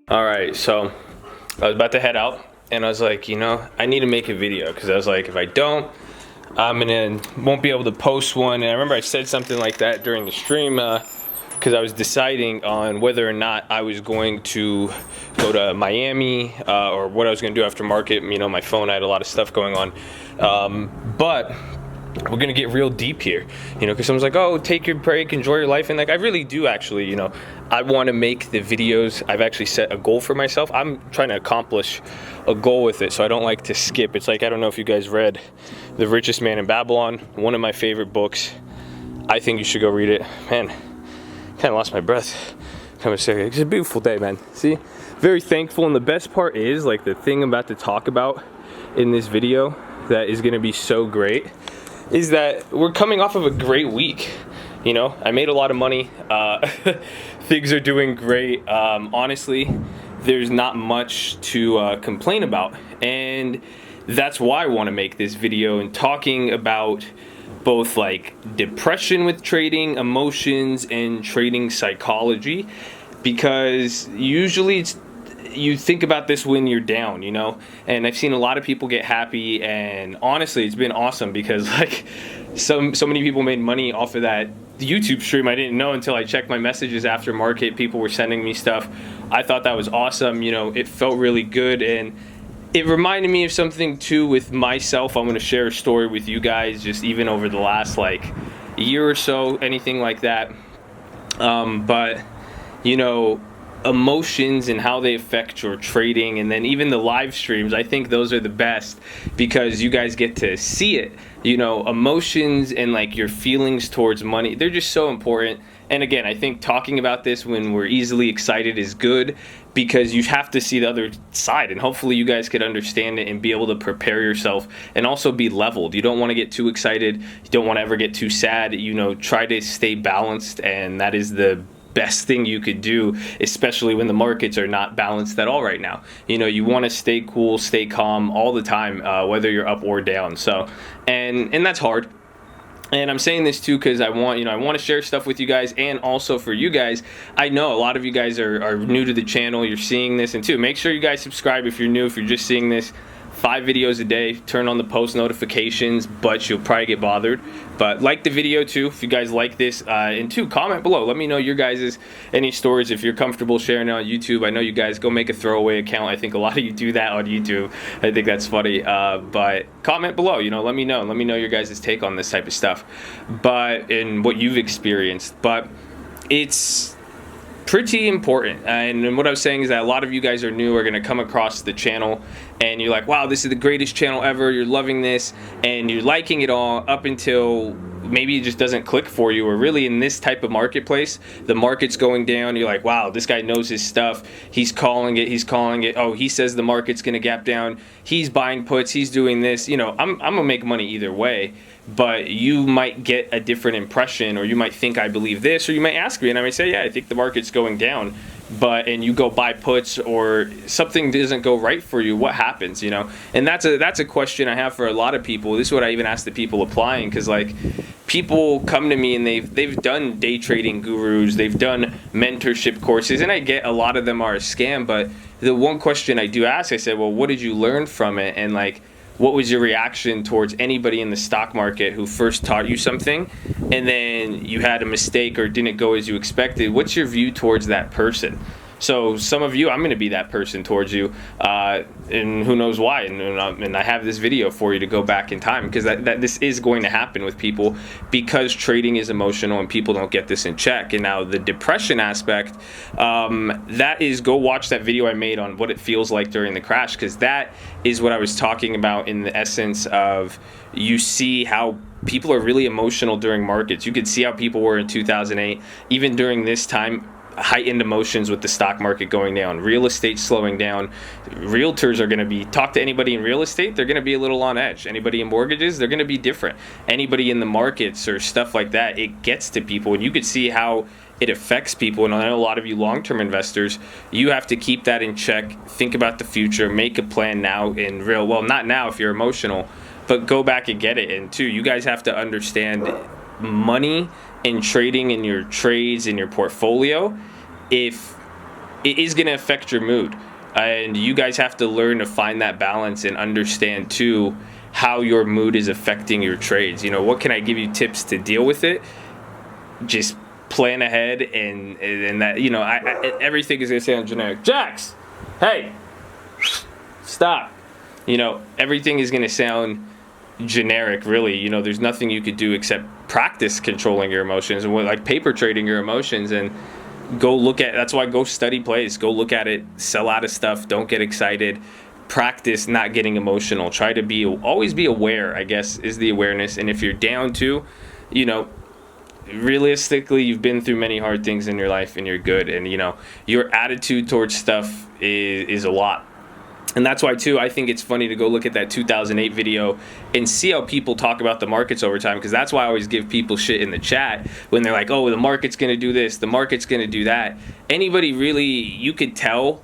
All right, so I was about to head out, and I was like, I need to make a video because I was like, if I don't, won't be able to post one. And I remember I said something like that during the stream because I was deciding on whether or not I was going to go to Miami or what I was going to do after market. My phone, I had a lot of stuff going on, but we're gonna get real deep here, because someone's like, oh, take your break, enjoy your life. And like, I really do actually, I want to make the videos. I've actually set a goal for myself. I'm trying to accomplish a goal with it, so I don't like to skip. It's like, I don't know if you guys read The Richest Man in Babylon, one of my favorite books. I think you should go read it. Man, kind of lost my breath. It's a beautiful day, man. See, very thankful. And the best part is, like, the thing I'm about to talk about in this video that is gonna be so great is that we're coming off of a great week. I made a lot of money. Things are doing great. Honestly, there's not much to complain about. And that's why I want to make this video and talking about both like depression with trading, emotions, and trading psychology. Because usually you think about this when you're down, and I've seen a lot of people get happy, and honestly it's been awesome because like so many people made money off of that YouTube stream. I didn't know until I checked my messages after market. People were sending me stuff. I thought that was awesome. It felt really good, and it reminded me of something too with myself. I'm going to share a story with you guys, just even over the last like year or so, anything like that. But emotions and how they affect your trading, and then even the live streams, I think those are the best because you guys get to see it. Emotions and like your feelings towards money, they're just so important. And again, I think talking about this when we're easily excited is good because you have to see the other side, and hopefully you guys could understand it and be able to prepare yourself and also be leveled. You don't want to get too excited, you don't want to ever get too sad. Try to stay balanced, and that is the best thing you could do, especially when the markets are not balanced at all right now. You want to stay cool, stay calm all the time, whether you're up or down. So, and that's hard. And I'm saying this too because I want to share stuff with you guys, and also for you guys, I know a lot of you guys are new to the channel. You're seeing this, and too, make sure you guys subscribe if you're new. If you're just seeing this, 5 videos a day, turn on the post notifications, but you'll probably get bothered. But like the video too if you guys like this, and two, comment below, let me know your guys' any stories if you're comfortable sharing it on YouTube. I know you guys go make a throwaway account. I think a lot of you do that on YouTube. I think that's funny. But comment below, let me know your guys' take on this type of stuff, but and what you've experienced. But it's pretty important, and what I was saying is that a lot of you guys are new, are going to come across the channel and you're like, wow, this is the greatest channel ever, you're loving this and you're liking it all, up until maybe it just doesn't click for you, or really in this type of marketplace, the market's going down, you're like, wow, this guy knows his stuff, he's calling it, oh, he says the market's going to gap down, he's buying puts, he's doing this. I'm gonna make money either way, but you might get a different impression, or you might think I believe this, or you might ask me and I might say, yeah, I think the market's going down, and you go buy puts, or something doesn't go right for you. What happens? And that's a question I have for a lot of people. This is what I even ask the people applying, because like people come to me and they've done day trading gurus, they've done mentorship courses, and I get a lot of them are a scam. But the one question I do ask, I said, well, what did you learn from it? And like, what was your reaction towards anybody in the stock market who first taught you something and then you had a mistake or didn't go as you expected? What's your view towards that person? So some of you, I'm going to be that person towards you, and who knows why. And I have this video for you to go back in time, because that this is going to happen with people, because trading is emotional and people don't get this in check. And now the depression aspect, that is, go watch that video I made on what it feels like during the crash, because that is what I was talking about in the essence of, you see how people are really emotional during markets. You could see how people were in 2008, even during this time, heightened emotions with the stock market going down, real estate slowing down. Realtors are going to be, talk to anybody in real estate, they're going to be a little on edge. Anybody in mortgages, they're going to be different. Anybody in the markets or stuff like that, it gets to people, and you could see how it affects people. And I know a lot of you long-term investors, you have to keep that in check, think about the future, make a plan now in real, well, not now if you're emotional, but go back and get it. And two, you guys have to understand money and trading in your trades in your portfolio. If it is going to affect your mood. And you guys have to learn to find that balance and understand too how your mood is affecting your trades. You know, what can I give you tips to deal with it? Just plan ahead, and that, you know, everything is going to sound generic. Jax, hey, stop. You know, everything is going to sound generic, really. You know, there's nothing you could do except practice controlling your emotions and like paper trading your emotions, and go look at, that's why go study plays, go look at it, sell out of stuff, don't get excited, practice not getting emotional, try to always be aware, I guess, is the awareness. And if you're down to, you know, realistically, you've been through many hard things in your life and you're good, and you know, your attitude towards stuff is a lot. And that's why, too, I think it's funny to go look at that 2008 video and see how people talk about the markets over time, because that's why I always give people shit in the chat when they're like, oh, the market's going to do this, the market's going to do that. Anybody really, you could tell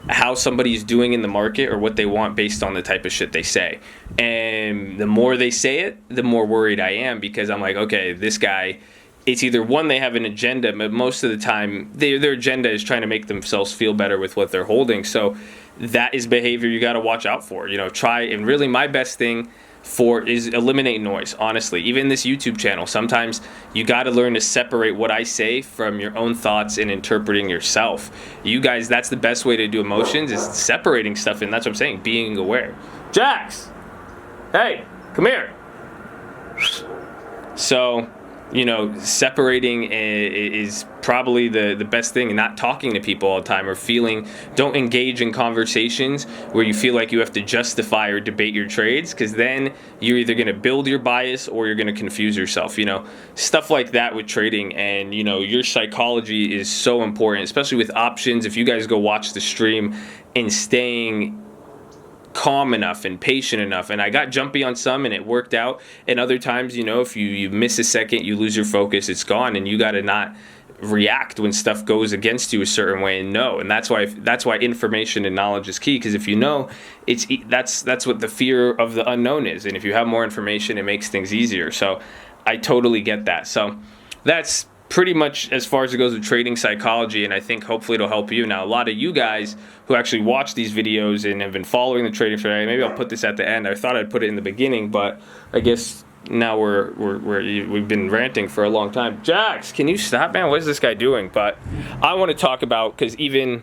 how somebody's doing in the market or what they want based on the type of shit they say. And the more they say it, the more worried I am, because I'm like, okay, this guy, it's either one, they have an agenda, but most of the time their agenda is trying to make themselves feel better with what they're holding. So that is behavior you got to watch out for. You know, try, and really my best thing is eliminate noise, honestly. Even this YouTube channel, sometimes you got to learn to separate what I say from your own thoughts and interpreting yourself. You guys, that's the best way to do emotions, is separating stuff, and that's what I'm saying, being aware. Jax, hey, come here. So, you know, separating is probably the best thing, and not talking to people all the time, or don't engage in conversations where you feel like you have to justify or debate your trades, because then you're either going to build your bias or you're going to confuse yourself, you know, stuff like that with trading. And, you know, your psychology is so important, especially with options. If you guys go watch the stream, and staying calm enough and patient enough, and I got jumpy on some and it worked out, and other times, you know, if you miss a second, you lose your focus, it's gone, and you got to not react when stuff goes against you a certain way, and know. And that's why information and knowledge is key, because if you know, that's what the fear of the unknown is, and if you have more information, it makes things easier. So I totally get that. So that's pretty much as far as it goes with trading psychology, and I think hopefully it'll help you. Now, a lot of you guys who actually watch these videos and have been following the trading strategy, maybe I'll put this at the end. I thought I'd put it in the beginning, but I guess now we've been ranting for a long time. Jax, can you stop, man? What is this guy doing? But I want to talk about, because even,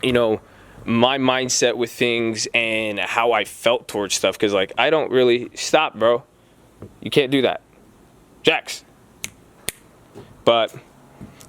you know, my mindset with things and how I felt towards stuff, because like, I don't really stop, bro. You can't do that, Jax. But,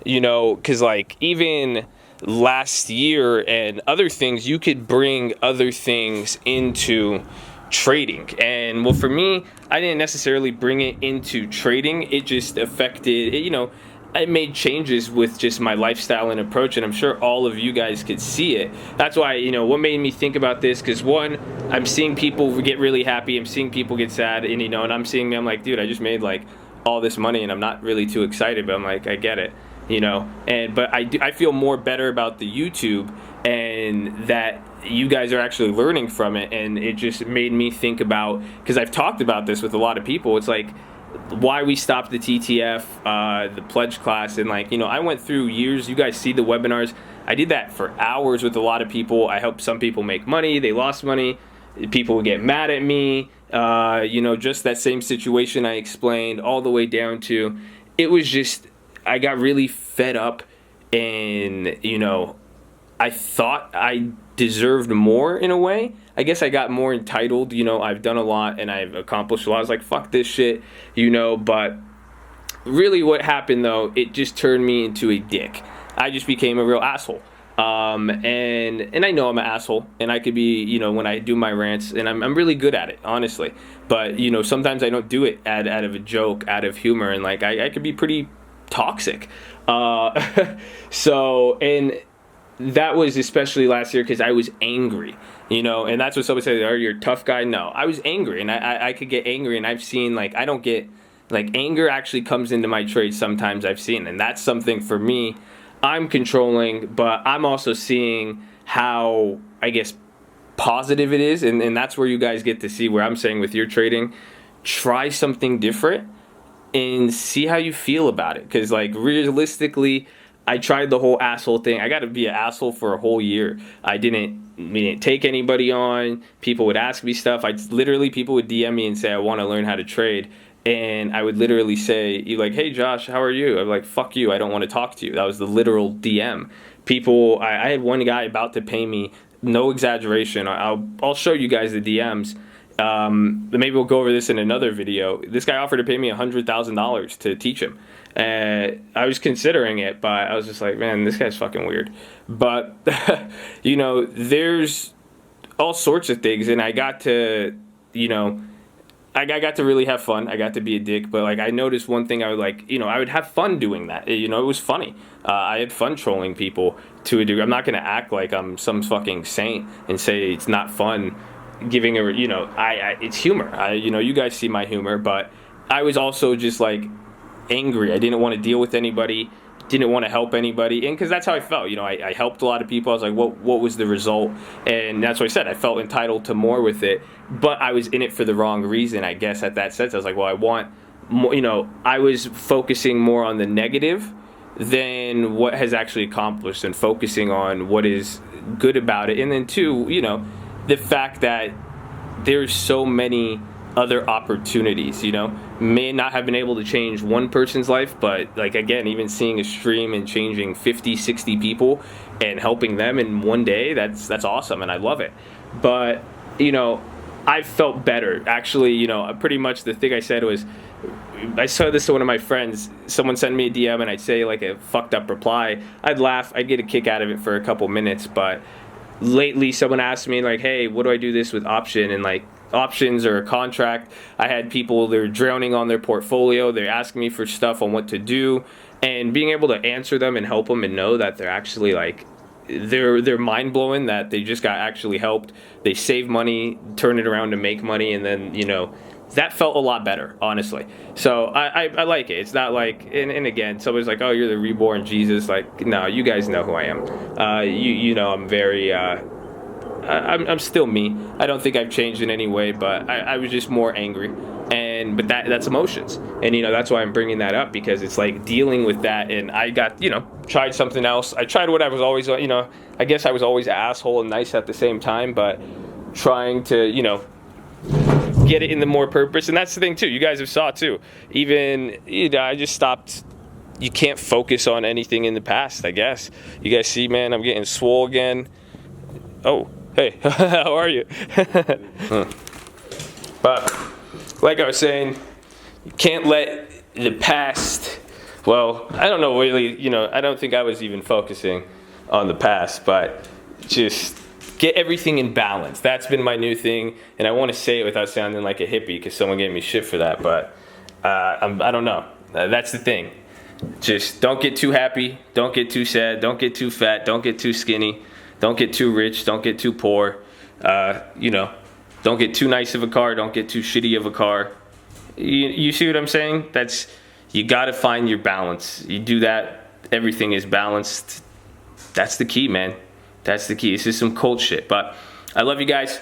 you know, because like even last year and other things, you could bring other things into trading. And well, for me, I didn't necessarily bring it into trading. It just affected, you know, I made changes with just my lifestyle and approach, and I'm sure all of you guys could see it. That's why, you know, what made me think about this, because one, I'm seeing people get really happy, I'm seeing people get sad, and, you know, and I'm like, dude, I just made like all this money and I'm not really too excited, but I'm like, I get it, you know. But I feel more better about the YouTube, and that you guys are actually learning from it, and it just made me think about, because I've talked about this with a lot of people, it's like why we stopped the TTF, the pledge class, and like, you know, I went through years, you guys see the webinars, I did that for hours with a lot of people. I helped some people make money, they lost money, people would get mad at me, you know, just that same situation I explained, all the way down to, it was just, I got really fed up, and, you know, I thought I deserved more in a way. I guess I got more entitled, you know, I've done a lot and I've accomplished a lot. I was like, fuck this shit, you know. But really what happened though, it just turned me into a dick. I just became a real asshole. And I know I'm an asshole, and I could be, you know, when I do my rants, and I'm really good at it, honestly. But, you know, sometimes I don't do it out of a joke, out of humor, and like I could be pretty toxic. So, and that was especially last year because I was angry, you know, and that's what somebody said, oh, you're a tough guy. No, I was angry, and I could get angry, and I've seen, like, I don't get, like, anger actually comes into my trade sometimes, I've seen, and that's something for me I'm controlling, but I'm also seeing how, I guess, positive it is, and that's where you guys get to see where I'm saying with your trading, try something different and see how you feel about it, because, like, realistically, I tried the whole asshole thing. I got to be an asshole for a whole year. I didn't take anybody on. People would ask me stuff. People would DM me and say, I want to learn how to trade. And I would literally say, you like, hey Josh, how are you? I'm like, fuck you, I don't want to talk to you. That was the literal DM. I had one guy about to pay me, no exaggeration. I'll show you guys the DMs. Maybe we'll go over this in another video. This guy offered to pay me $100,000 to teach him. I was considering it, but I was just like, man, this guy's fucking weird. But, you know, there's all sorts of things, and I got to, you know, I got to really have fun. I got to be a dick, but like I noticed one thing. I would like, you know, I would have fun doing that. You know, it was funny. I had fun trolling people to a degree. I'm not gonna act like I'm some fucking saint and say it's not fun. Giving a, you know, it's humor. You know, you guys see my humor, but I was also just like angry. I didn't want to deal with anybody. Didn't want to help anybody, and because that's how I felt. You know, I helped a lot of people. I was like, what was the result? And that's what I said. I felt entitled to more with it, but I was in it for the wrong reason, I guess. At that sense, I was like, well, I want more. You know, I was focusing more on the negative than what has actually accomplished, and focusing on what is good about it. And then two, you know, the fact that there's so many other opportunities, you know, may not have been able to change one person's life, but like, again, even seeing a stream and changing 50, 60 people and helping them in one day, that's awesome, and I love it. But, you know, I felt better. Actually, you know, pretty much the thing I said was, I saw this to one of my friends. Someone sent me a DM and I'd say like a fucked up reply. I'd laugh. I'd get a kick out of it for a couple minutes. But lately someone asked me like, hey, what do I do this with option? And like, options or a contract. I had people, they're drowning on their portfolio. They're asking me for stuff on what to do, and being able to answer them and help them and know that they're actually like, they're mind blowing, that they just got actually helped. They save money, turn it around to make money, and then, you know, that felt a lot better, honestly. So I like it. It's not like, and again, somebody's like, oh, you're the reborn Jesus. Like, no, you guys know who I am. You know, I'm very, I'm still me. I don't think I've changed in any way, but I was just more angry. But that's emotions. And, you know, that's why I'm bringing that up, because it's like dealing with that. And I got, you know, tried something else. I tried what I was always, you know, I guess I was always an asshole and nice at the same time, but trying to, you know, get it in the more purpose. And that's the thing too, you guys have saw too, even, you know, I just stopped. You can't focus on anything in the past, I guess. You guys see, man, I'm getting swole again. Oh, hey, how are you? But like I was saying, you can't let the past, well, I don't know really, you know, I don't think I was even focusing on the past, but just get everything in balance. That's been my new thing, and I want to say it without sounding like a hippie, because someone gave me shit for that, but I don't know. That's the thing. Just don't get too happy, don't get too sad, don't get too fat, don't get too skinny, don't get too rich, don't get too poor. You know, don't get too nice of a car, don't get too shitty of a car. You see what I'm saying? You gotta find your balance. You do that, everything is balanced. That's the key, man. That's the key. This is some cold shit. But I love you guys.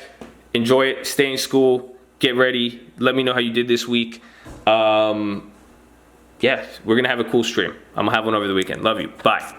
Enjoy it. Stay in school. Get ready. Let me know how you did this week. Yeah, we're going to have a cool stream. I'm going to have one over the weekend. Love you. Bye.